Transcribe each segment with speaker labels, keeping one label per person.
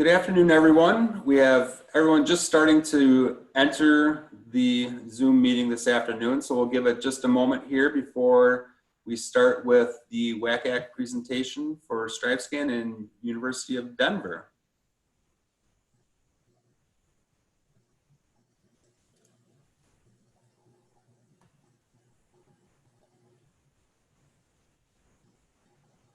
Speaker 1: Good afternoon, everyone. We have everyone just starting to enter the Zoom meeting this afternoon, so we'll give it just a moment here before we start with the WACAC presentation for StriveScan and University of Denver.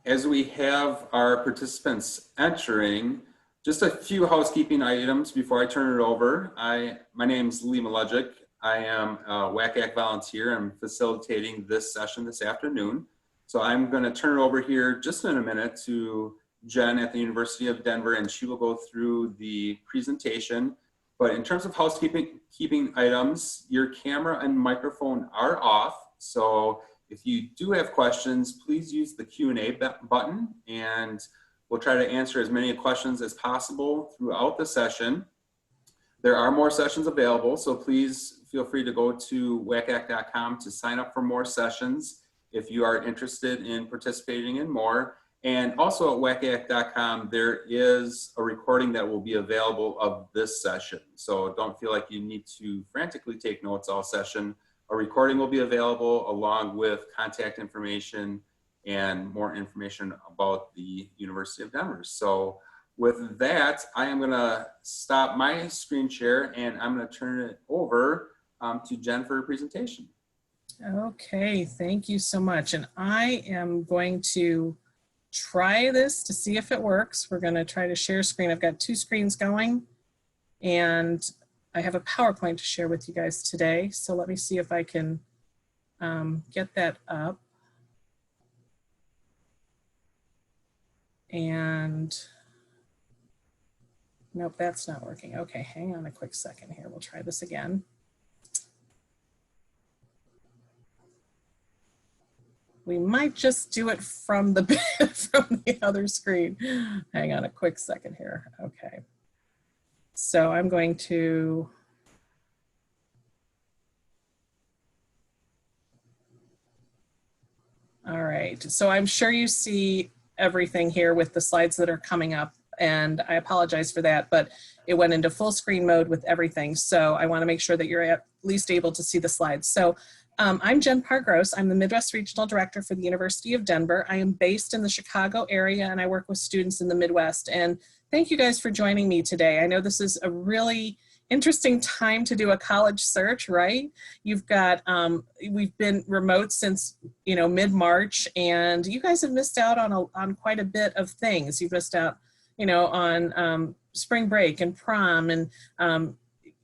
Speaker 1: As we have our participants entering, just a few housekeeping items before I turn it over. My name is Lee Maludzik. I am a WACAC volunteer. I'm facilitating this session this afternoon. So I'm going to turn it over here just in a minute to Jen at the University of Denver, and she will go through the presentation. But in terms of housekeeping items, your camera and microphone are off. So if you do have questions, please use the Q&A button, and we'll try to answer as many questions as possible throughout the session. There are more sessions available, so please feel free to go to wacac.com to sign up for more sessions if you are interested in participating in more. And also at wacac.com, there is a recording that will be available of this session. So don't feel like you need to frantically take notes all session. A recording will be available along with contact information and more information about the University of Denver. So with that, I am going to stop my screen share and I'm going to turn it over to Jen for her presentation.
Speaker 2: Okay, thank you so much. And I am going to try this to see if it works. We're going to try to share screen. I've got two screens going and I have a PowerPoint to share with you guys today. So let me see if I can get that up. And nope, that's not working. Okay, hang on a quick second here. We'll try this again. We might just do it from the from the other screen. Hang on a quick second here. Okay. So I'm going to all right. So I'm sure you see everything here with the slides that are coming up, and I apologize for that, but it went into full screen mode with everything. So I want to make sure that you're at least able to see the slides. So I'm Jen Pargros. I'm the Midwest Regional Director for the University of Denver. I am based in the Chicago area and I work with students in the Midwest. And thank you guys for joining me today. I know this is a really interesting time to do a college search, right? You've got, we've been remote since, you know, mid-March, and you guys have missed out on quite a bit of things. You've missed out, you know, on spring break and prom and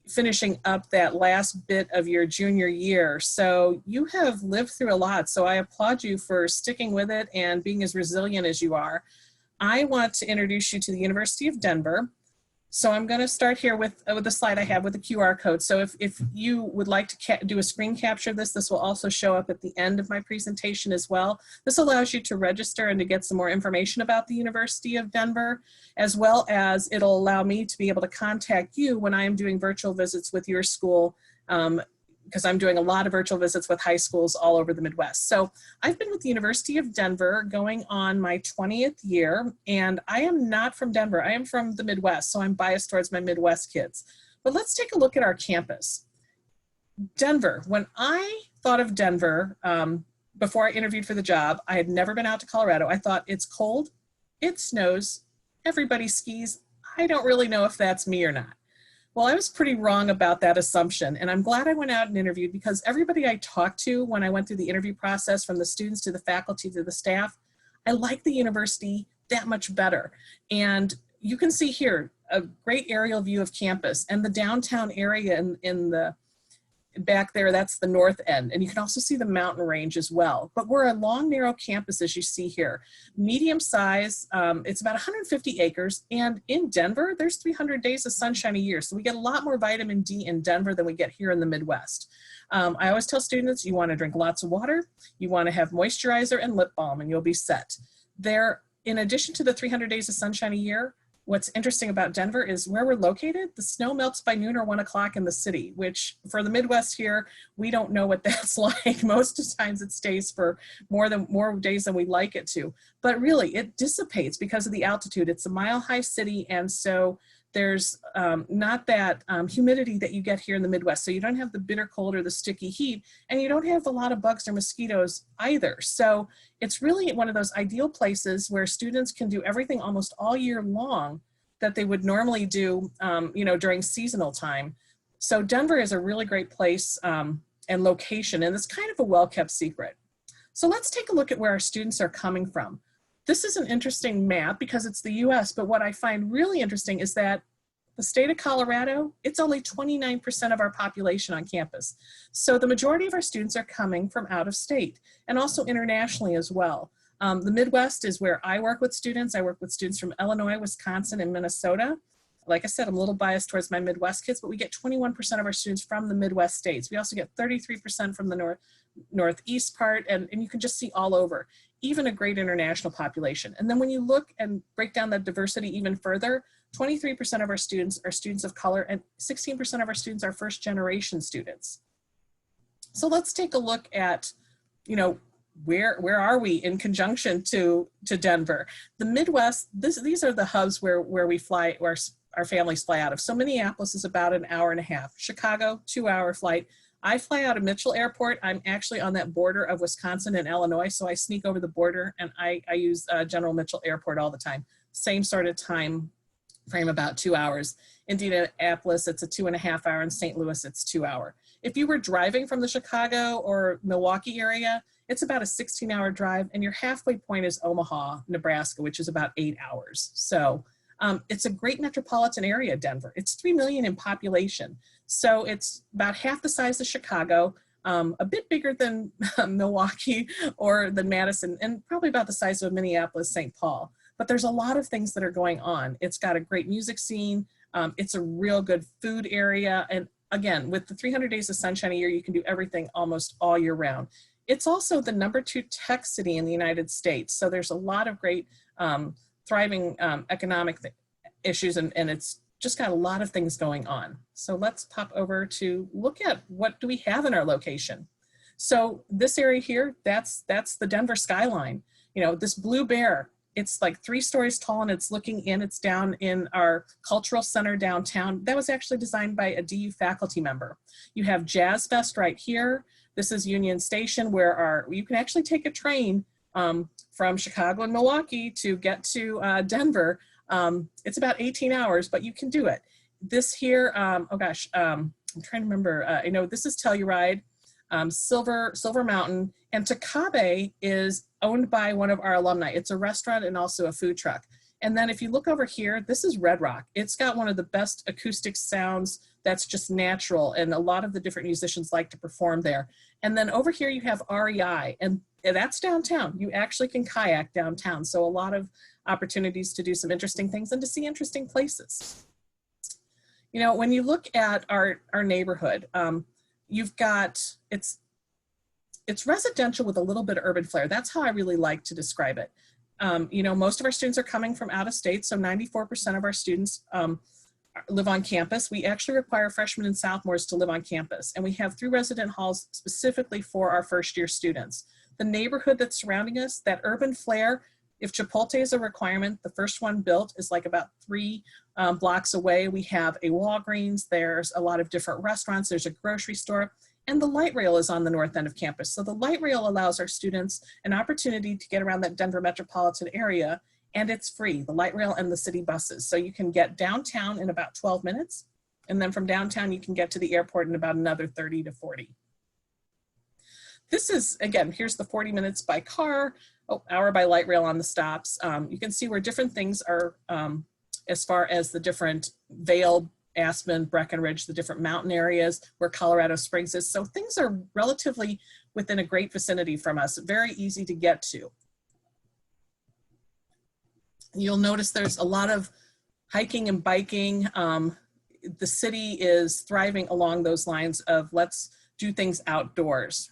Speaker 2: finishing up that last bit of your junior year. So you have lived through a lot. So I applaud you for sticking with it and being as resilient as you are. I want to introduce you to the University of Denver. So I'm going to start here with the slide I have with the QR code. So if you would like to do a screen capture of this, this will also show up at the end of my presentation as well. This allows you to register and to get some more information about the University of Denver, as well as it'll allow me to be able to contact you when I am doing virtual visits with your school, because I'm doing a lot of virtual visits with high schools all over the Midwest. So I've been with the University of Denver going on my 20th year, and I am not from Denver. I am from the Midwest, so I'm biased towards my Midwest kids. But let's take a look at our campus. Denver, when I thought of Denver, before I interviewed for the job, I had never been out to Colorado. I thought it's cold, it snows, everybody skis. I don't really know if that's me or not. Well, I was pretty wrong about that assumption, and I'm glad I went out and interviewed, because everybody I talked to when I went through the interview process, from the students to the faculty to the staff, I like the university that much better. And you can see here a great aerial view of campus and the downtown area in the back there, that's the north end. And you can also see the mountain range as well. But we're a long, narrow campus, as you see here. Medium size, it's about 150 acres. And in Denver, there's 300 days of sunshine a year. So we get a lot more vitamin D in Denver than we get here in the Midwest. I always tell students, you want to drink lots of water, you want to have moisturizer and lip balm, and you'll be set. There, in addition to the 300 days of sunshine a year, What's interesting about Denver is where we're located, the snow melts by noon or 1 o'clock in the city, which for the Midwest here, we don't know what that's like. Most of the times it stays for more days than we'd like it to. But really, it dissipates because of the altitude. It's a mile-high city, and so there's not that humidity that you get here in the Midwest. So you don't have the bitter cold or the sticky heat, and you don't have a lot of bugs or mosquitoes either. So it's really one of those ideal places where students can do everything almost all year long that they would normally do, during seasonal time. So Denver is a really great place and location, and it's kind of a well-kept secret. So let's take a look at where our students are coming from. This is an interesting map because it's the US, but what I find really interesting is that the state of Colorado, it's only 29% of our population on campus. So the majority of our students are coming from out of state and also internationally as well. The Midwest is where I work with students. I work with students from Illinois, Wisconsin, and Minnesota. Like I said, I'm a little biased towards my Midwest kids, but we get 21% of our students from the Midwest states. We also get 33% from the Northeast part, and you can just see all over, even a great international population. And then when you look and break down that diversity even further, 23% of our students are students of color, and 16% of our students are first generation students. So let's take a look at, where are we in conjunction to Denver? The Midwest, these are the hubs where we fly, where our families fly out of. So Minneapolis is about an hour and a half. Chicago, 2-hour flight. I fly out of Mitchell Airport. I'm actually on that border of Wisconsin and Illinois, so I sneak over the border, and I use General Mitchell Airport all the time. Same sort of time frame, about 2 hours. Indianapolis, it's a 2.5 hour, and St. Louis, it's 2 hour. If you were driving from the Chicago or Milwaukee area, it's about a 16-hour drive, and your halfway point is Omaha, Nebraska, which is about 8 hours. So it's a great metropolitan area, Denver. It's 3 million in population. So it's about half the size of Chicago, a bit bigger than Milwaukee or than Madison, and probably about the size of Minneapolis, St. Paul. But there's a lot of things that are going on. It's got a great music scene. It's a real good food area. And again, with the 300 days of sunshine a year, you can do everything almost all year round. It's also the #2 tech city in the United States. So there's a lot of great thriving economic issues, and it's just got a lot of things going on. So let's pop over to look at what do we have in our location. So this area here, that's the Denver skyline. This blue bear, it's like 3 stories tall, and it's looking in, it's down in our cultural center downtown. That was actually designed by a DU faculty member. You have Jazz Fest right here. This is Union Station, where you can actually take a train from Chicago and Milwaukee to get to Denver. It's about 18 hours, but you can do it. This here, I'm trying to remember, I know this is Telluride, Silver Mountain, and Takabe is owned by one of our alumni. It's a restaurant and also a food truck. And then if you look over here, this is Red Rock. It's got one of the best acoustic sounds that's just natural, and a lot of the different musicians like to perform there. And then over here you have REI, and that's downtown. You actually can kayak downtown. So a lot of opportunities to do some interesting things and to see interesting places. When you look at our neighborhood, you've got, it's residential with a little bit of urban flair. That's how I really like to describe it. Most of our students are coming from out of state, so 94% of our students live on campus. We actually require freshmen and sophomores to live on campus, and we have 3 resident halls specifically for our first-year students. The neighborhood that's surrounding us, that urban flair, if Chipotle is a requirement, the first one built is like about 3 blocks away. We have a Walgreens, there's a lot of different restaurants, there's a grocery store, and the light rail is on the north end of campus. So the light rail allows our students an opportunity to get around that Denver metropolitan area, and it's free, the light rail and the city buses. So you can get downtown in about 12 minutes, and then from downtown you can get to the airport in about another 30 to 40. This is, again, here's the 40 minutes by car, hour by light rail on the stops. You can see where different things are as far as the different Vail, Aspen, Breckenridge, the different mountain areas where Colorado Springs is. So things are relatively within a great vicinity from us, very easy to get to. You'll notice there's a lot of hiking and biking. The city is thriving along those lines of let's do things outdoors.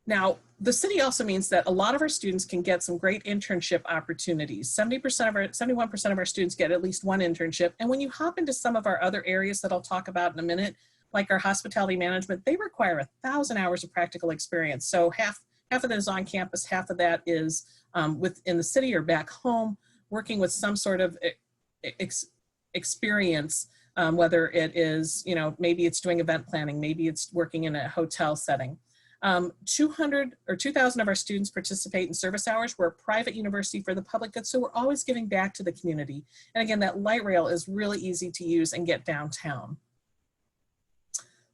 Speaker 2: Now, the city also means that a lot of our students can get some great internship opportunities. 71% of our students get at least one internship. And when you hop into some of our other areas that I'll talk about in a minute, like our hospitality management, they require 1,000 hours of practical experience. So half of that is on campus, half of that is within the city or back home, working with some sort of experience, whether it is, maybe it's doing event planning, maybe it's working in a hotel setting. 200 or 2,000 of our students participate in service hours. We're a private university for the public good, so we're always giving back to the community. And again, that light rail is really easy to use and get downtown.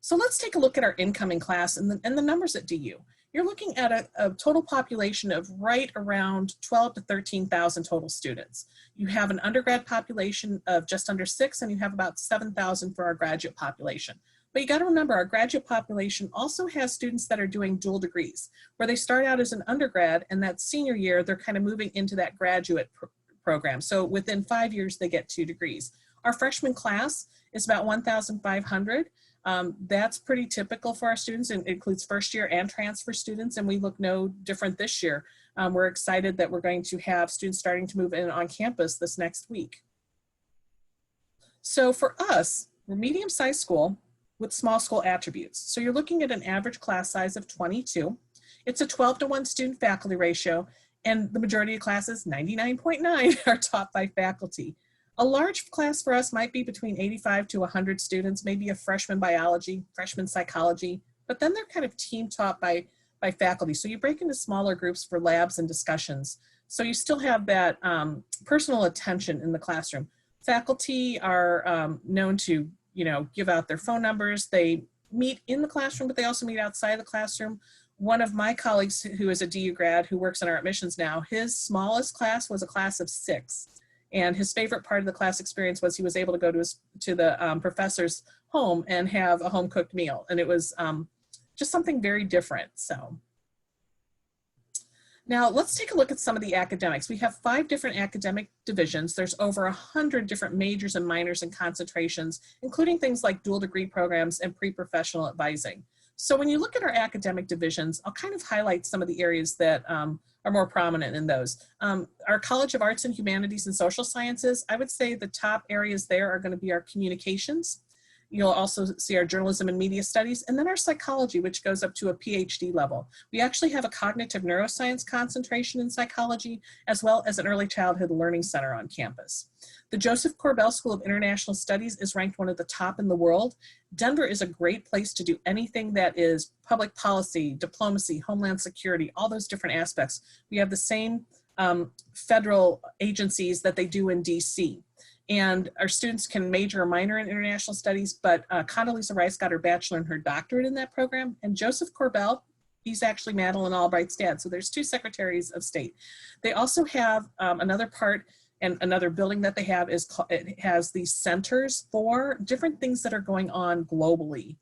Speaker 2: So let's take a look at our incoming class and the numbers at DU. You're looking at a total population of right around 12 to 13,000 total students. You have an undergrad population of just under 6, and you have about 7,000 for our graduate population. But you got to remember, our graduate population also has students that are doing dual degrees, where they start out as an undergrad, and that senior year, they're kind of moving into that graduate program. So within 5 years, they get 2 degrees. Our freshman class is about 1,500. That's pretty typical for our students, and it includes first year and transfer students, and we look no different this year. We're excited that we're going to have students starting to move in on campus this next week. So for us, we're medium-sized school with small school attributes. So you're looking at an average class size of 22. It's a 12-to-1 student faculty ratio, and the majority of classes, 99.9, are taught by faculty. A large class for us might be between 85 to 100 students, maybe a freshman biology, freshman psychology, but then they're kind of team taught by faculty. So you break into smaller groups for labs and discussions. So you still have that personal attention in the classroom. Faculty are known to, give out their phone numbers. They meet in the classroom, but they also meet outside the classroom. One of my colleagues who is a DU grad who works in our admissions now, his smallest class was a class of 6. And his favorite part of the class experience was he was able to go to the professor's home and have a home cooked meal. And it was just something very different. So now let's take a look at some of the academics. We have 5 different academic divisions. There's over 100 different majors and minors and concentrations, including things like dual degree programs and pre-professional advising. So when you look at our academic divisions, I'll kind of highlight some of the areas that are more prominent in those. Our College of Arts and Humanities and Social Sciences, I would say the top areas there are going to be our communications. You'll also see our journalism and media studies, and then our psychology, which goes up to a PhD level. We actually have a cognitive neuroscience concentration in psychology, as well as an early childhood learning center on campus. The Joseph Corbell School of International Studies is ranked one of the top in the world. Denver is a great place to do anything that is public policy, diplomacy, homeland security, all those different aspects. We have the same federal agencies that they do in DC. And our students can major or minor in international studies, but Condoleezza Rice got her bachelor and her doctorate in that program. And Joseph Corbell, he's actually Madeleine Albright's dad. So there's 2 secretaries of state. They also have another part, and another building that they have is, it has these centers for different things that are going on globally.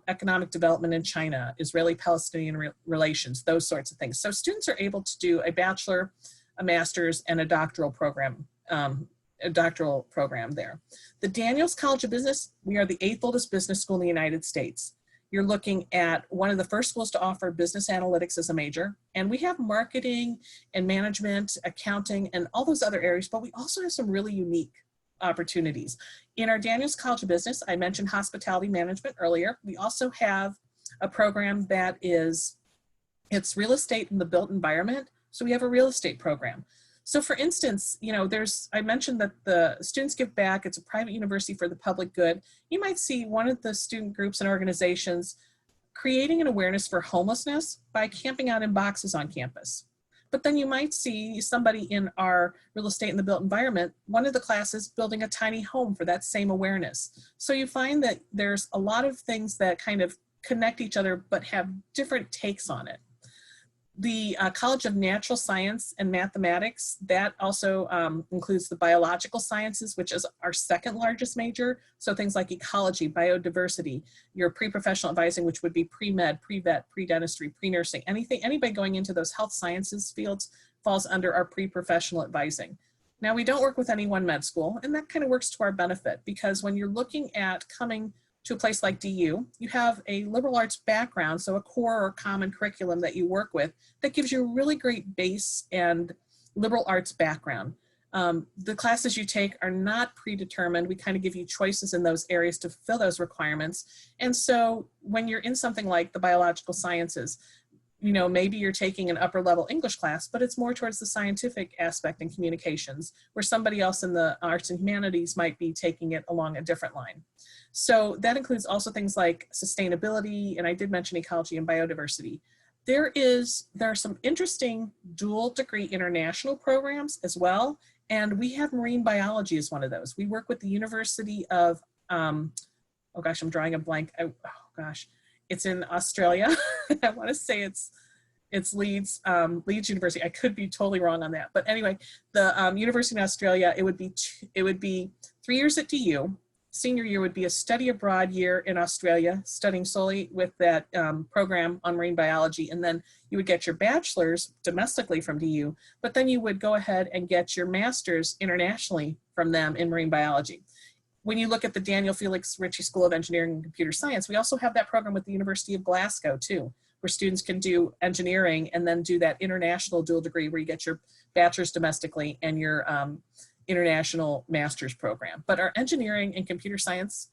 Speaker 2: Economic development in China, Israeli-Palestinian relations, those sorts of things. So students are able to do a bachelor, a master's, and a doctoral program there. The Daniels College of Business, we are the 8th oldest business school in the United States. You're looking at one of the first schools to offer business analytics as a major, and we have marketing and management, accounting, and all those other areas, but we also have some really unique opportunities. In our Daniels College of Business, I mentioned hospitality management earlier. We also have a program that it's real estate in the built environment, so we have a real estate program. So for instance, I mentioned that the students give back. It's a private university for the public good. You might see one of the student groups and organizations creating an awareness for homelessness by camping out in boxes on campus. But then you might see somebody in our real estate in the built environment, one of the classes building a tiny home for that same awareness. So you find that there's a lot of things that kind of connect each other but have different takes on it. The College of Natural Science and Mathematics, that also includes the biological sciences, which is our 2nd largest major. So things like ecology, biodiversity, your pre-professional advising, which would be pre-med, pre-vet, pre-dentistry, pre-nursing, anybody going into those health sciences fields falls under our pre-professional advising. Now, we don't work with any one med school, and that kind of works to our benefit, because when you're looking at coming to a place like DU, you have a liberal arts background, so a core or common curriculum that you work with that gives you a really great base and liberal arts background. The classes you take are not predetermined. We kind of give you choices in those areas to fill those requirements. And so when you're in something like the biological sciences, you know, maybe you're taking an upper level English class, but it's more towards the scientific aspect and communications, where somebody else in the arts and humanities might be taking it along a different line. So that includes also things like sustainability, and I did mention ecology and biodiversity. There are some interesting dual degree international programs as well, and we have marine biology as one of those. We work with the University of, oh gosh, I'm drawing a blank. Oh gosh. It's in Australia. I want to say it's Leeds University. I could be totally wrong on that, but anyway, the University in Australia, it would be 3 years at DU. Senior year would be a study abroad year in Australia, studying solely with that program on marine biology, and then you would get your bachelor's domestically from DU, but then you would go ahead and get your master's internationally from them in marine biology. When you look at the Daniel Felix Ritchie School of Engineering and Computer Science, we also have that program with the University of Glasgow too, where students can do engineering and then do that international dual degree where you get your bachelor's domestically and your international master's program. But our engineering and computer science,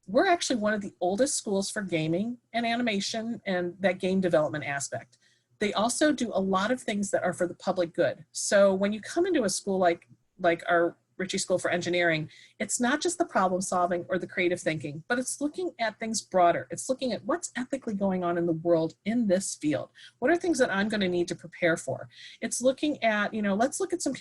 Speaker 2: we're actually one of the oldest schools for gaming and animation and that game development aspect. They also do a lot of things that are for the public good. So when you come into a school like our Ritchie School for Engineering, it's not just the problem solving or the creative thinking, but it's looking at things broader. It's looking at what's ethically going on in the world in this field. What are things that I'm going to need to prepare for? It's looking at, you know, let's look at some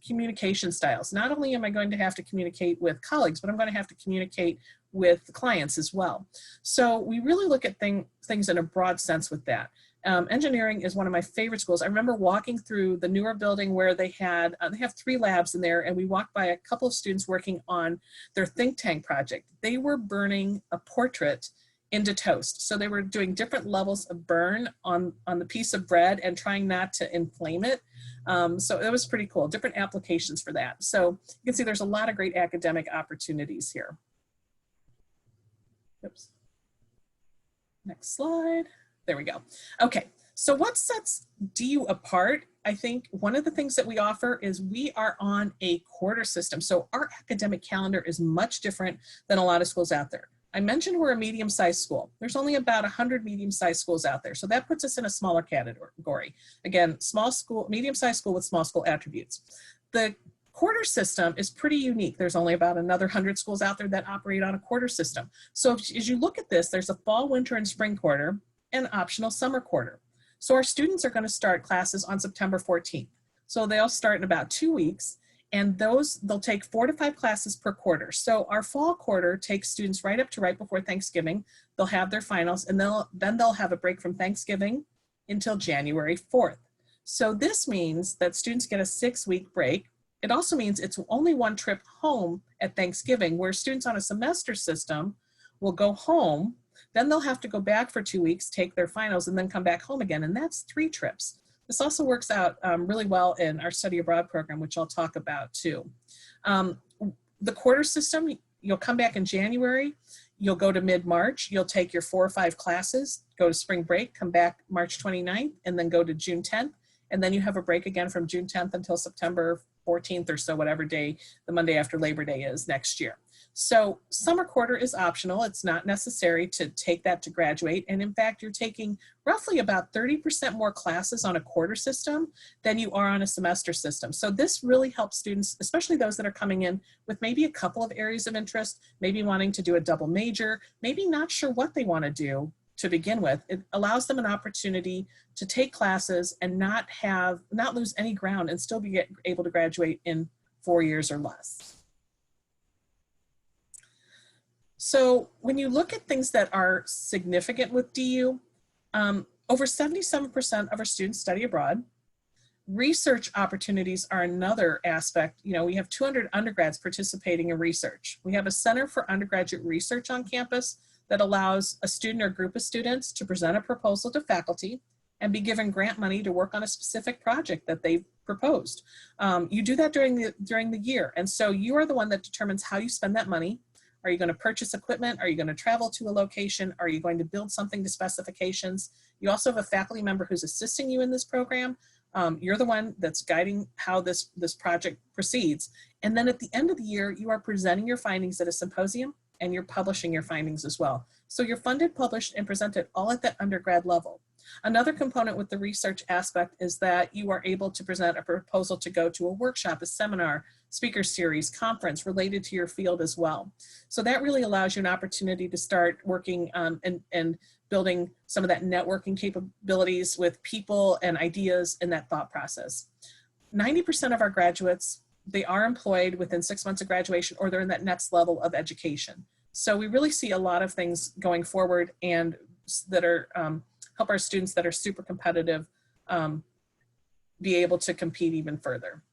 Speaker 2: communication styles. Not only am I going to have to communicate with colleagues, but I'm going to have to communicate with clients as well. So we really look at things in a broad sense with that. Engineering is one of my favorite schools. I remember walking through the newer building where they have 3 labs in there, and we walked by a couple of students working on their think tank project. They were burning a portrait into toast. So they were doing different levels of burn on the piece of bread and trying not to inflame it. So it was pretty cool, different applications for that. So you can see there's a lot of great academic opportunities here. Oops. Next slide. There we go. Okay, so what sets DU apart? I think one of the things that we offer is we are on a quarter system. So our academic calendar is much different than a lot of schools out there. I mentioned we're a medium-sized school. There's only about 100 medium-sized schools out there. So that puts us in a smaller category. Again, small school, medium-sized school with small school attributes. The quarter system is pretty unique. There's only about another 100 schools out there that operate on a quarter system. So as you look at this, there's a fall, winter, and spring quarter, and optional summer quarter. So our students are going to start classes on September 14th. So they'll start in about 2 weeks, and they'll take 4 to 5 classes per quarter. So our fall quarter takes students right up to right before Thanksgiving. They'll have their finals, and then they'll have a break from Thanksgiving until January 4th. So this means that students get a 6-week break. It also means it's only one trip home at Thanksgiving, where students on a semester system will go home. Then they'll have to go back for 2 weeks, take their finals, and then come back home again. And that's 3 trips. This also works out really well in our study abroad program, which I'll talk about too. The quarter system, you'll come back in January, you'll go to mid-March, you'll take your 4 or 5 classes, go to spring break, come back March 29th, and then go to June 10th. And then you have a break again from June 10th until September 14th or so, whatever day the Monday after Labor Day is next year. So summer quarter is optional. It's not necessary to take that to graduate. And in fact, you're taking roughly about 30% more classes on a quarter system than you are on a semester system. So this really helps students, especially those that are coming in with maybe a couple of areas of interest, maybe wanting to do a double major, maybe not sure what they want to do to begin with. It allows them an opportunity to take classes and not lose any ground and still be able to graduate in 4 years or less. So when you look at things that are significant with DU, over 77% of our students study abroad. Research opportunities are another aspect. You know, we have 200 undergrads participating in research. We have a Center for Undergraduate Research on campus that allows a student or group of students to present a proposal to faculty and be given grant money to work on a specific project that they've proposed. You do that during the year. And so you are the one that determines how you spend that money, Are you going to purchase equipment? Are you going to travel to a location? Are you going to build something to specifications? You also have a faculty member who's assisting you in this program. You're the one that's guiding how this project proceeds. And then at the end of the year, you are presenting your findings at a symposium and you're publishing your findings as well. So you're funded, published, and presented all at that undergrad level. Another component with the research aspect is that you are able to present a proposal to go to a workshop, a seminar, speaker series, conference related to your field as well. So that really allows you an opportunity to start working and building some of that networking capabilities with people and ideas in that thought process. 90% of our graduates, they are employed within 6 months of graduation, or they're in that next level of education. So we really see a lot of things going forward and that are help our students that are super competitive be able to compete even further.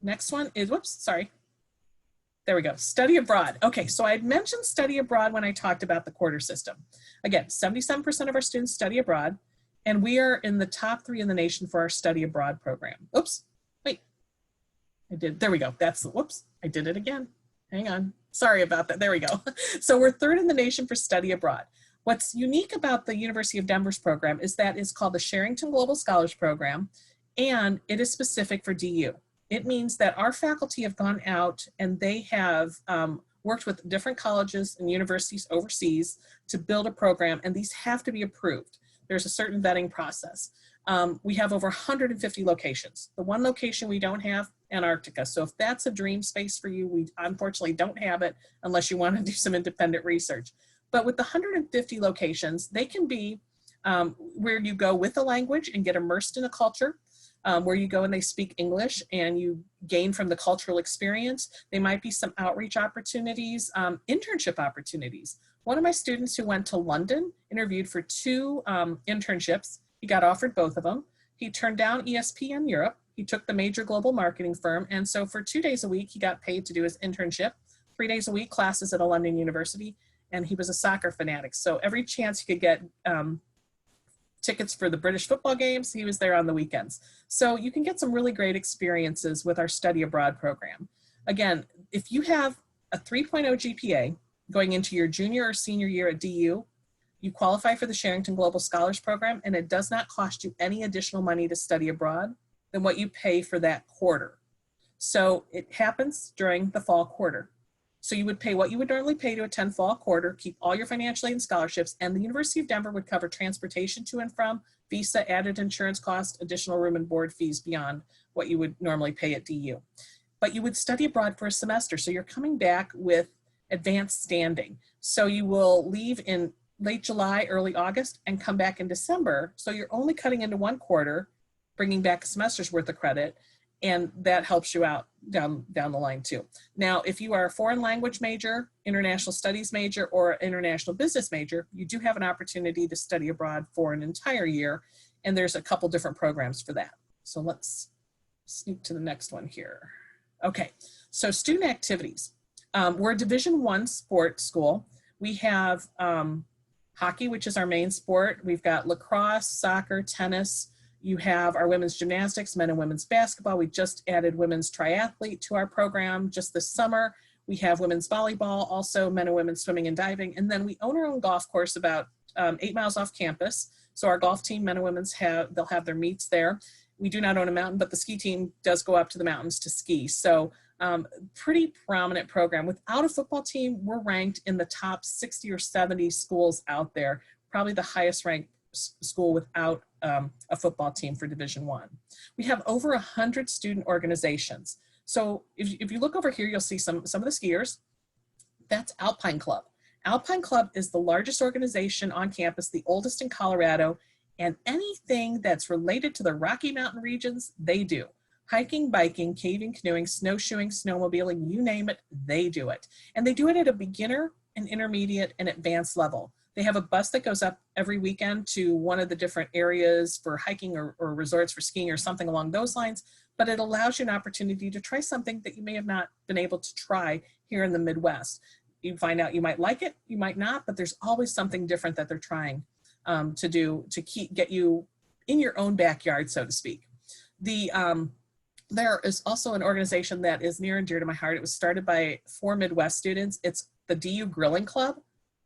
Speaker 2: Next one is, whoops, sorry. There we go, study abroad. Okay, so I had mentioned study abroad when I talked about the quarter system. Again, 77% of our students study abroad, and we are in the top 3 in the nation for our study abroad program. Oops, wait, there we go, whoops, I did it again. Hang on, sorry about that, there we go. So we're 3rd in the nation for study abroad. What's unique about the University of Denver's program is that it's called the Sherrington Global Scholars Program, and it is specific for DU. It means that our faculty have gone out and they have worked with different colleges and universities overseas to build a program, and these have to be approved. There's a certain vetting process. We have over 150 locations. The one location we don't have, Antarctica. So if that's a dream space for you, we unfortunately don't have it unless you want to do some independent research. But with the 150 locations, they can be where you go with a language and get immersed in a culture, where you go and they speak English and you gain from the cultural experience. They might be some outreach opportunities, internship opportunities. One of my students who went to London interviewed for 2 internships. He got offered both of them. He turned down ESPN Europe. He took the major global marketing firm. And so for 2 days a week, he got paid to do his internship, 3 days a week, classes at a London university. And he was a soccer fanatic. So every chance he could get tickets for the British football games, he was there on the weekends. So you can get some really great experiences with our study abroad program. Again, if you have a 3.0 GPA going into your junior or senior year at DU, you qualify for the Sherrington Global Scholars Program, and it does not cost you any additional money to study abroad than what you pay for that quarter. So it happens during the fall quarter. So you would pay what you would normally pay to attend fall quarter, keep all your financial aid and scholarships, and the University of Denver would cover transportation to and from, visa, added insurance costs, additional room and board fees beyond what you would normally pay at DU. But you would study abroad for a semester, so you're coming back with advanced standing. So you will leave in late July, early August, and come back in December. So you're only cutting into 1 quarter, bringing back a semester's worth of credit, and that helps you out down the line too. Now, if you are a foreign language major, international studies major, or international business major, you do have an opportunity to study abroad for an entire year, and there's a couple different programs for that. So let's sneak to the next one here. Okay, so student activities. We're a Division I sports school. We have hockey, which is our main sport. We've got lacrosse, soccer, tennis. You have our women's gymnastics, men and women's basketball. We just added women's triathlete to our program just this summer. We have women's volleyball, also men and women's swimming and diving. And then we own our own golf course about 8 miles off campus. So our golf team, men and women's, they'll have their meets there. We do not own a mountain, but the ski team does go up to the mountains to ski. So pretty prominent program. Without a football team, we're ranked in the top 60 or 70 schools out there, probably the highest ranked school without a football team for Division I. We have over 100 student organizations. So if you look over here, you'll see some of the skiers. That's Alpine Club. Alpine Club is the largest organization on campus, the oldest in Colorado, and anything that's related to the Rocky Mountain regions, they do. Hiking, biking, caving, canoeing, snowshoeing, snowmobiling, you name it, they do it. And they do it at a beginner, an intermediate, and advanced level. They have a bus that goes up every weekend to one of the different areas for hiking or resorts for skiing or something along those lines, but it allows you an opportunity to try something that you may have not been able to try here in the Midwest. You find out you might like it, you might not, but there's always something different that they're trying to do to get you in your own backyard, so to speak. There is also an organization that is near and dear to my heart. It was started by 4 Midwest students. It's the DU Grilling Club,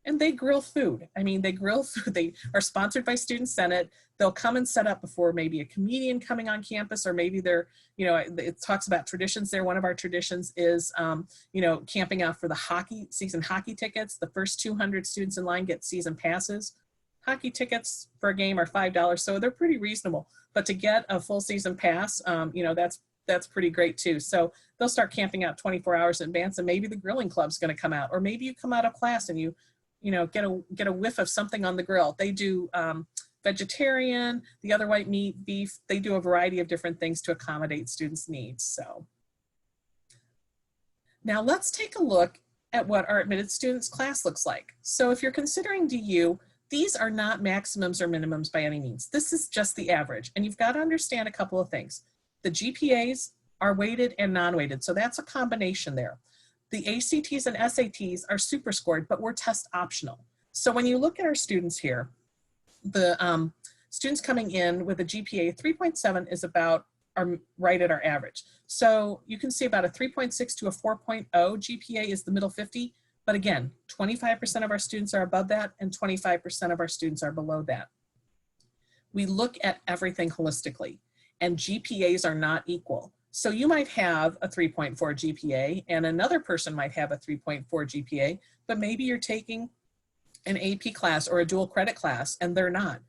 Speaker 2: and they grill food. I mean, they grill food. They are sponsored by Student Senate. They'll come and set up before maybe a comedian coming on campus, or maybe they're, you know, it talks about traditions there. One of our traditions is, you know, camping out for the season hockey tickets. The first 200 students in line get season passes. Hockey tickets for a game are $5, so they're pretty reasonable. But to get a full season pass, you know, that's pretty great too. So they'll start camping out 24 hours in advance, and maybe the grilling club's going to come out, or maybe you come out of class and you know, get a whiff of something on the grill. They do vegetarian, the other white meat, beef. They do a variety of different things to accommodate students' needs. So now let's take a look at what our admitted students class looks like. So if you're considering DU, these are not maximums or minimums by any means. This is just the average. And you've got to understand a couple of things. The GPAs are weighted and non-weighted. So that's a combination there. The ACTs and SATs are super scored, but we're test optional. So when you look at our students here, the students coming in with a GPA 3.7 is about right at our average. So you can see about a 3.6 to a 4.0 GPA is the middle 50. But again, 25% of our students are above that and 25% of our students are below that. We look at everything holistically, and GPAs are not equal. So you might have a 3.4 GPA and another person might have a 3.4 GPA, but maybe you're taking an AP class or a dual credit class and they're not.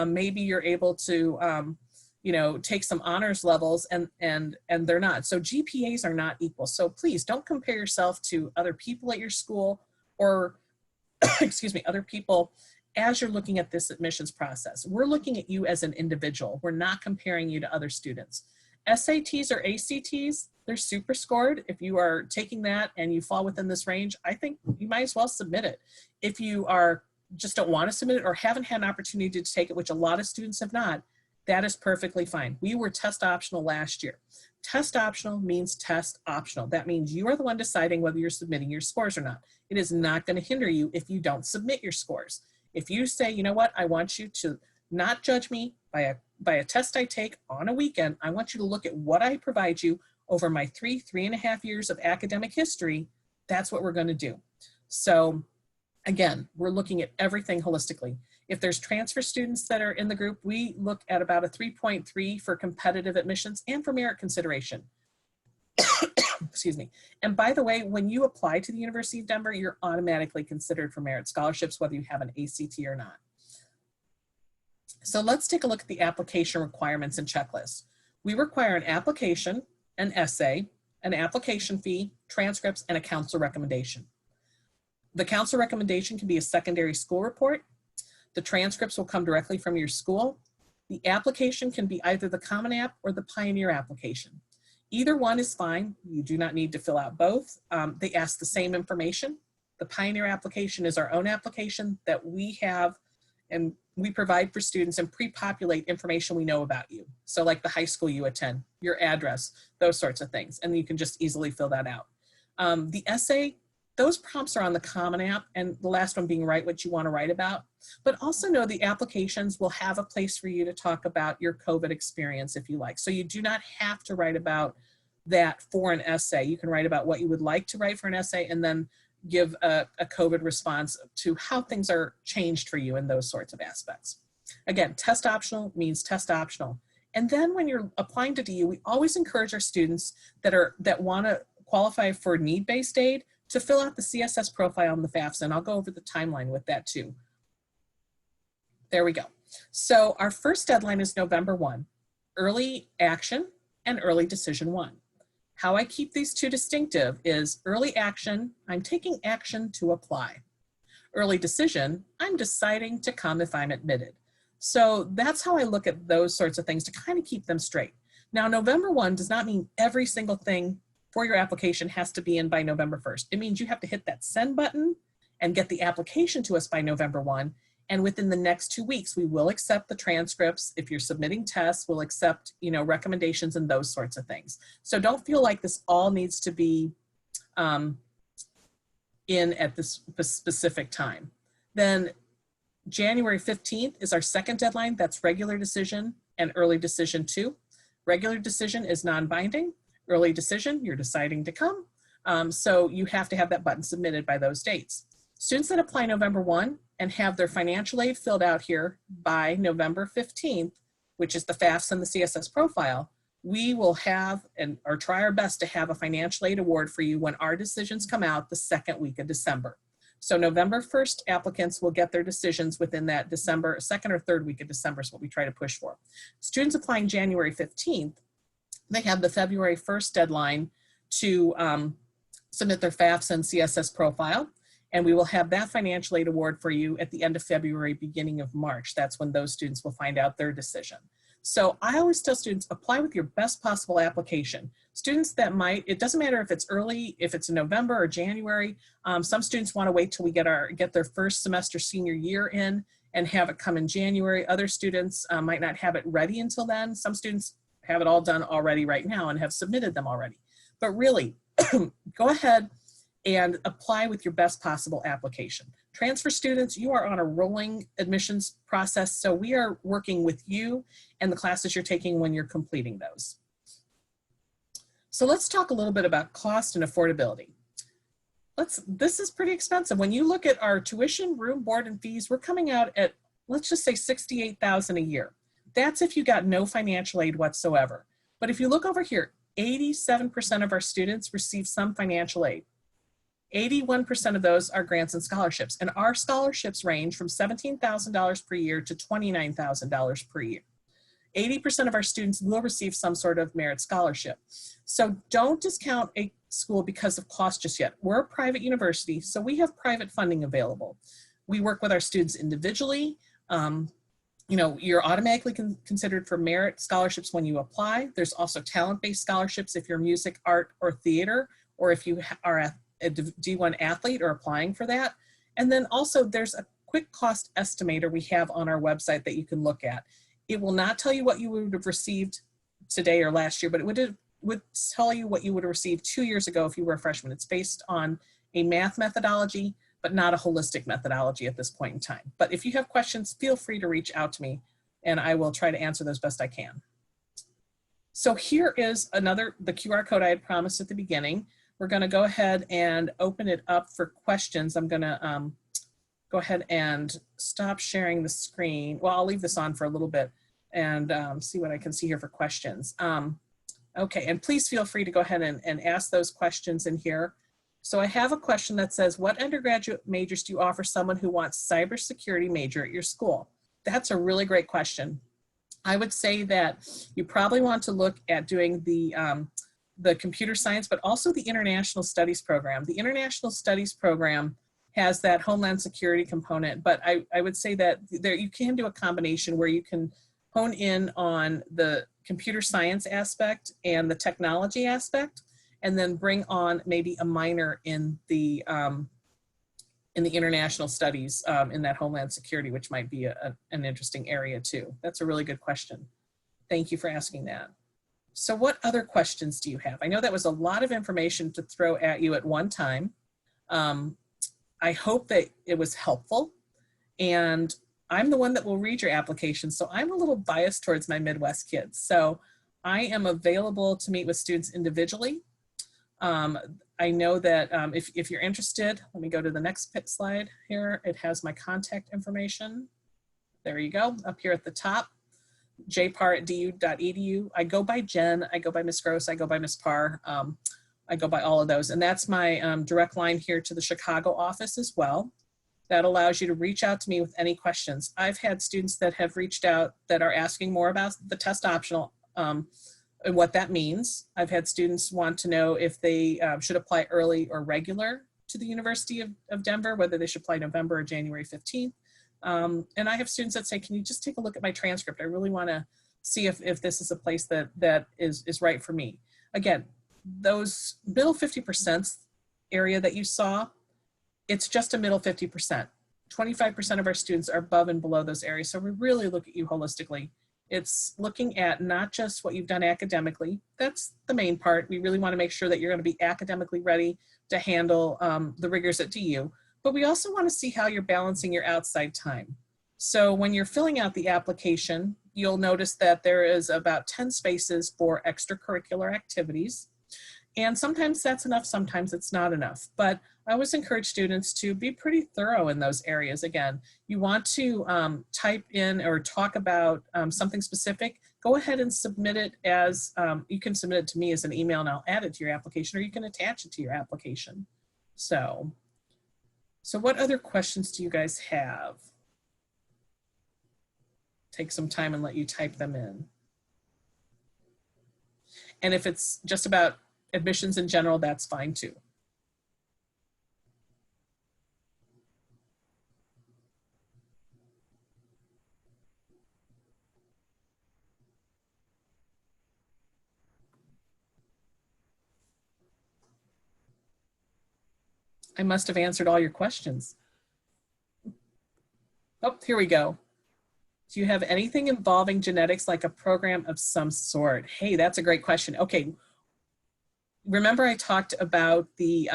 Speaker 2: Maybe you're able to, you know, take some honors levels and they're not. So GPAs are not equal. So please don't compare yourself to other people at your school or, excuse me, other people as you're looking at this admissions process. We're looking at you as an individual. We're not comparing you to other students. SATs or ACTs, they're super scored. If you are taking that and you fall within this range, I think you might as well submit it. If you are just don't want to submit it or haven't had an opportunity to take it, which a lot of students have not, that is perfectly fine. We were test optional last year. Test optional means test optional. That means you are the one deciding whether you're submitting your scores or not. It is not going to hinder you if you don't submit your scores. If you say, you know what, I want you to not judge me by a test I take on a weekend. I want you to look at what I provide you over my 3.5 years of academic history. That's what we're going to do. So again, we're looking at everything holistically. If there's transfer students that are in the group, we look at about a 3.3 for competitive admissions and for merit consideration. Excuse me. And by the way, when you apply to the University of Denver, you're automatically considered for merit scholarships, whether you have an ACT or not. So let's take a look at the application requirements and checklists. We require an application, an essay, an application fee, transcripts, and a counselor recommendation. The counselor recommendation can be a secondary school report. The transcripts will come directly from your school. The application can be either the Common App or the Pioneer application. Either one is fine. You do not need to fill out both. They ask the same information. The Pioneer application is our own application that we have and we provide for students and pre-populate information we know about you. So like the high school you attend, your address, those sorts of things. And you can just easily fill that out. The essay, those prompts are on the Common App, and the last one being write what you want to write about. But also know the applications will have a place for you to talk about your COVID experience if you like. So you do not have to write about that for an essay. You can write about what you would like to write for an essay and then give a COVID response to how things are changed for you in those sorts of aspects. Again, test optional means test optional. And then when you're applying to DU, we always encourage our students that want to qualify for need-based aid to fill out the CSS profile on the FAFSA, and I'll go over the timeline with that too. There we go. So our first deadline is November 1, early action and early decision 1. How I keep these two distinctive is early action, I'm taking action to apply. Early decision, I'm deciding to come if I'm admitted. So that's how I look at those sorts of things to kind of keep them straight. Now, November 1 does not mean every single thing for your application has to be in by November 1st. It means you have to hit that send button and get the application to us by November 1. And within the next 2 weeks, we will accept the transcripts. If you're submitting tests, we'll accept, you know, recommendations and those sorts of things. So don't feel like this all needs to be in at this specific time. Then January 15th is our second deadline. That's regular decision and early decision 2. Regular decision is non-binding. Early decision, you're deciding to come. So you have to have that button submitted by those dates. Students that apply November 1 and have their financial aid filled out here by November 15th, which is the FAFSA and the CSS profile, we will have or try our best to have a financial aid award for you when our decisions come out the second week of December. So November 1st applicants will get their decisions within that December, second or third week of December is what we try to push for. Students applying January 15th, they have the February 1st deadline to submit their FAFSA and CSS profile. And we will have that financial aid award for you at the end of February, beginning of March. That's when those students will find out their decision. So I always tell students, apply with your best possible application. Students that it doesn't matter if it's early, if it's in November or January. Some students want to wait till we get their first semester senior year in and have it come in January. Other students might not have it ready until then. Some students have it all done already right now and have submitted them already. But really, go ahead and apply with your best possible application. Transfer students, you are on a rolling admissions process, so we are working with you and the classes you're taking when you're completing those. So let's talk a little bit about cost and affordability. This is pretty expensive. When you look at our tuition, room, board, and fees, we're coming out at, let's just say $68,000 a year. That's if you got no financial aid whatsoever. But if you look over here, 87% of our students receive some financial aid. 81% of those are grants and scholarships, and our scholarships range from $17,000 per year to $29,000 per year. 80% of our students will receive some sort of merit scholarship. So don't discount a school because of cost just yet. We're a private university, so we have private funding available. We work with our students individually. You're automatically considered for merit scholarships when you apply. There's also talent-based scholarships if you're music, art, or theater, or if you are a D1 athlete or applying for that. And then also there's a quick cost estimator we have on our website that you can look at. It will not tell you what you would have received today or last year, but it would tell you what you would have received 2 years ago if you were a freshman. It's based on a math methodology, but not a holistic methodology at this point in time. But if you have questions, feel free to reach out to me and I will try to answer those best I can. So here is the QR code I had promised at the beginning. We're going to go ahead and open it up for questions. I'm going to go ahead and stop sharing the screen. Well, I'll leave this on for a little bit and see what I can see here for questions. Okay, and please feel free to go ahead and ask those questions in here. So I have a question that says, what undergraduate majors do you offer someone who wants cybersecurity major at your school? That's a really great question. I would say that you probably want to look at doing the computer science, but also the international studies program. The international studies program has that homeland security component, but I would say that you can do a combination where you can hone in on the computer science aspect and the technology aspect, and then bring on maybe a minor in the international studies in that homeland security, which might be an interesting area too. That's a really good question. Thank you for asking that. So what other questions do you have? I know that was a lot of information to throw at you at one time. I hope that it was helpful, and I'm the one that will read your application, so I'm a little biased towards my Midwest kids. So I am available to meet with students individually. I know that if you're interested, let me go to the next slide here. It has my contact information. There you go, up here at the top. jpar@du.edu. I go by Jen, I go by Miss Gross, I go by Miss Parr. I go by all of those. And that's my direct line here to the Chicago office as well. That allows you to reach out to me with any questions. I've had students that have reached out that are asking more about the test optional and what that means. I've had students want to know if they should apply early or regular to the University of Denver, whether they should apply November or January 15th. And I have students that say, can you just take a look at my transcript? I really want to see if this is a place that is right for me. Again, those middle 50% area that you saw, it's just a middle 50%. 25% of our students are above and below those areas. So we really look at you holistically. It's looking at not just what you've done academically. That's the main part. We really want to make sure that you're going to be academically ready to handle the rigors at DU. But we also want to see how you're balancing your outside time. So when you're filling out the application, you'll notice that there is about 10 spaces for extracurricular activities. And sometimes that's enough, sometimes it's not enough. But I always encourage students to be pretty thorough in those areas. Again, you want to type in or talk about something specific, go ahead and submit it as, you can submit it to me as an email and I'll add it to your application, or you can attach it to your application. So what other questions do you guys have? Take some time and let you type them in. And if it's just about admissions in general, that's fine too. I must have answered all your questions. Oh, here we go. Do you have anything involving genetics, like a program of some sort? Hey, that's a great question. Okay. Remember I talked about the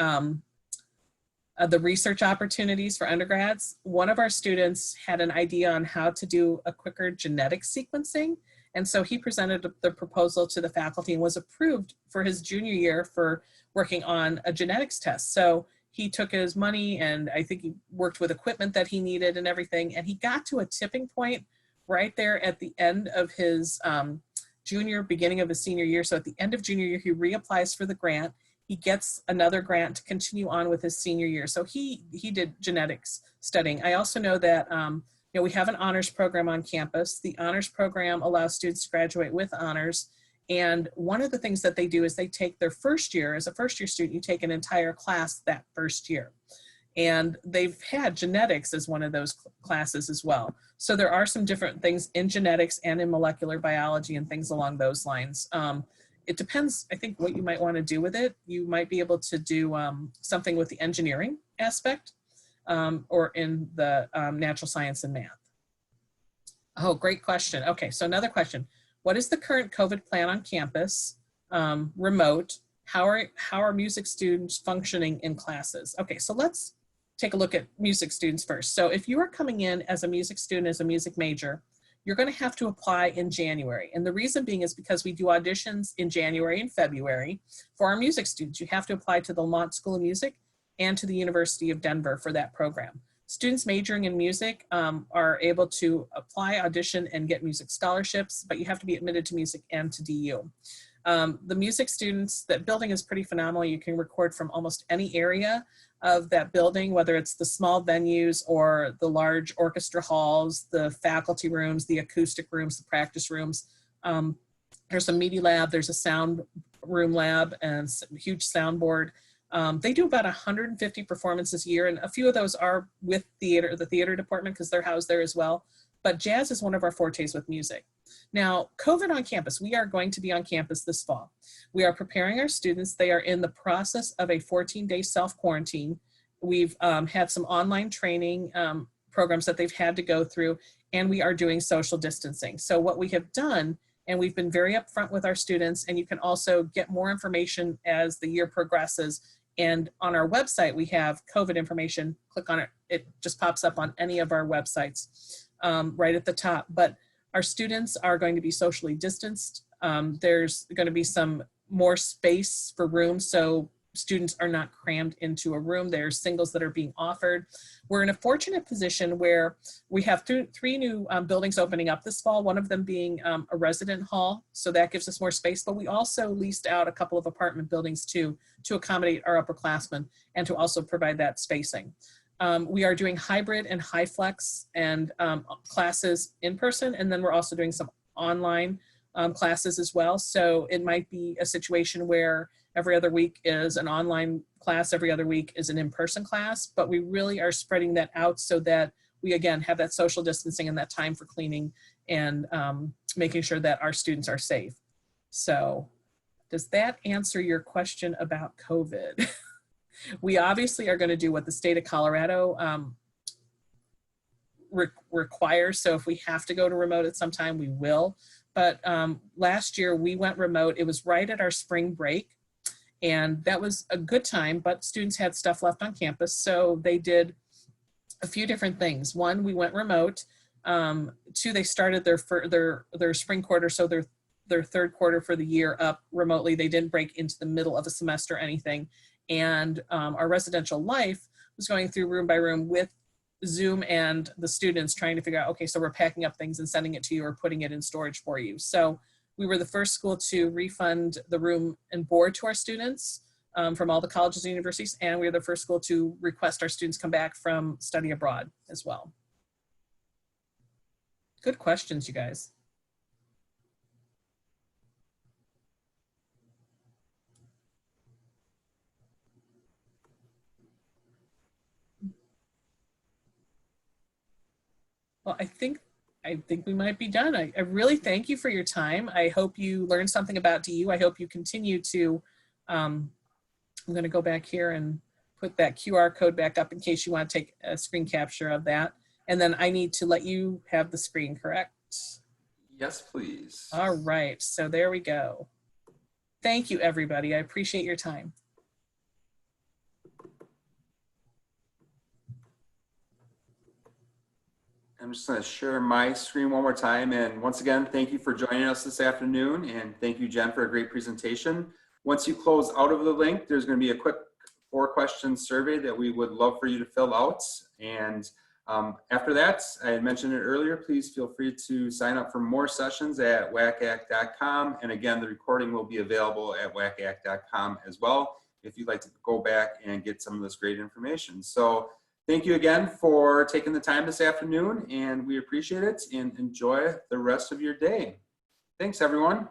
Speaker 2: research opportunities for undergrads? One of our students had an idea on how to do a quicker genetic sequencing. And so he presented the proposal to the faculty and was approved for his junior year for working on a genetics test. So he took his money, and I think he worked with equipment that he needed and everything. And he got to a tipping point right there at the end of his junior, beginning of his senior year. So at the end of junior year, he reapplies for the grant. He gets another grant to continue on with his senior year. So he did genetics studying. I also know that we have an honors program on campus. The honors program allows students to graduate with honors. And one of the things that they do is they take their first year, as a first year student, you take an entire class that first year. And they've had genetics as one of those classes as well. So there are some different things in genetics and in molecular biology and things along those lines. It depends, I think, what you might want to do with it. You might be able to do something with the engineering aspect or in the natural science and math. Oh, great question. Okay, so another question. What is the current COVID plan on campus, remote? How are music students functioning in classes? Okay, so let's take a look at music students first. So if you are coming in as a music student, as a music major, you're going to have to apply in January. And the reason being is because we do auditions in January and February for our music students. You have to apply to the Lamont School of Music and to the University of Denver for that program. Students majoring in music are able to apply, audition, and get music scholarships, but you have to be admitted to music and to DU. The music students, that building is pretty phenomenal. You can record from almost any area of that building, whether it's the small venues or the large orchestra halls, the faculty rooms, the acoustic rooms, the practice rooms. There's a media lab, there's a sound room lab, and a huge soundboard. They do about 150 performances a year, and a few of those are with the theater department, because they're housed there as well. But jazz is one of our fortes with music. Now, COVID on campus, we are going to be on campus this fall. We are preparing our students. They are in the process of a 14-day self-quarantine. We've had some online training programs that they've had to go through, and we are doing social distancing. So what we have done, and we've been very upfront with our students, and you can also get more information as the year progresses. And on our website, we have COVID information. Click on it. It just pops up on any of our websites right at the top. But our students are going to be socially distanced. There's going to be some more space for rooms, so students are not crammed into a room. There's singles that are being offered. We're in a fortunate position where we have three new buildings opening up this fall, one of them being a resident hall, so that gives us more space, but we also leased out a couple of apartment buildings too, to accommodate our upperclassmen and to also provide that spacing. We are doing hybrid and high flex and classes in person, and then we're also doing some online classes as well. So it might be a situation where every other week is an online class, every other week is an in-person class, but we really are spreading that out so that we, again, have that social distancing and that time for cleaning and making sure that our students are safe. So does that answer your question about COVID? We obviously are going to do what the state of Colorado requires. So if we have to go to remote at some time, we will. But last year we went remote. It was right at our spring break. And that was a good time, but students had stuff left on campus. So they did a few different things. One, we went remote. Two, they started their spring quarter. So their their third quarter for the year up remotely. They didn't break into the middle of a semester or anything. And our residential life was going through room by room with Zoom and the students trying to figure out, okay, so we're packing up things and sending it to you or putting it in storage for you. So we were the first school to refund the room and board to our students from all the colleges and universities. And we were the first school to request our students come back from study abroad as well. Good questions, you guys. Well, I think we might be done. I really thank you for your time. I hope you learned something about DU. I hope you continue to, I'm going to go back here and put that QR code back up in case you want to take a screen capture of that. And then I need to let you have the screen, correct?
Speaker 1: Yes, please.
Speaker 2: All right, so there we go. Thank you, everybody. I appreciate your time.
Speaker 1: I'm just going to share my screen one more time. And once again, thank you for joining us this afternoon. And thank you, Jen, for a great presentation. Once you close out of the link, there's going to be a quick 4-question survey that we would love for you to fill out. And after that, I had mentioned it earlier, please feel free to sign up for more sessions at wacac.com. And again, the recording will be available at wacac.com as well if you'd like to go back and get some of this great information. So thank you again for taking the time this afternoon, and we appreciate it, and enjoy the rest of your day. Thanks, everyone.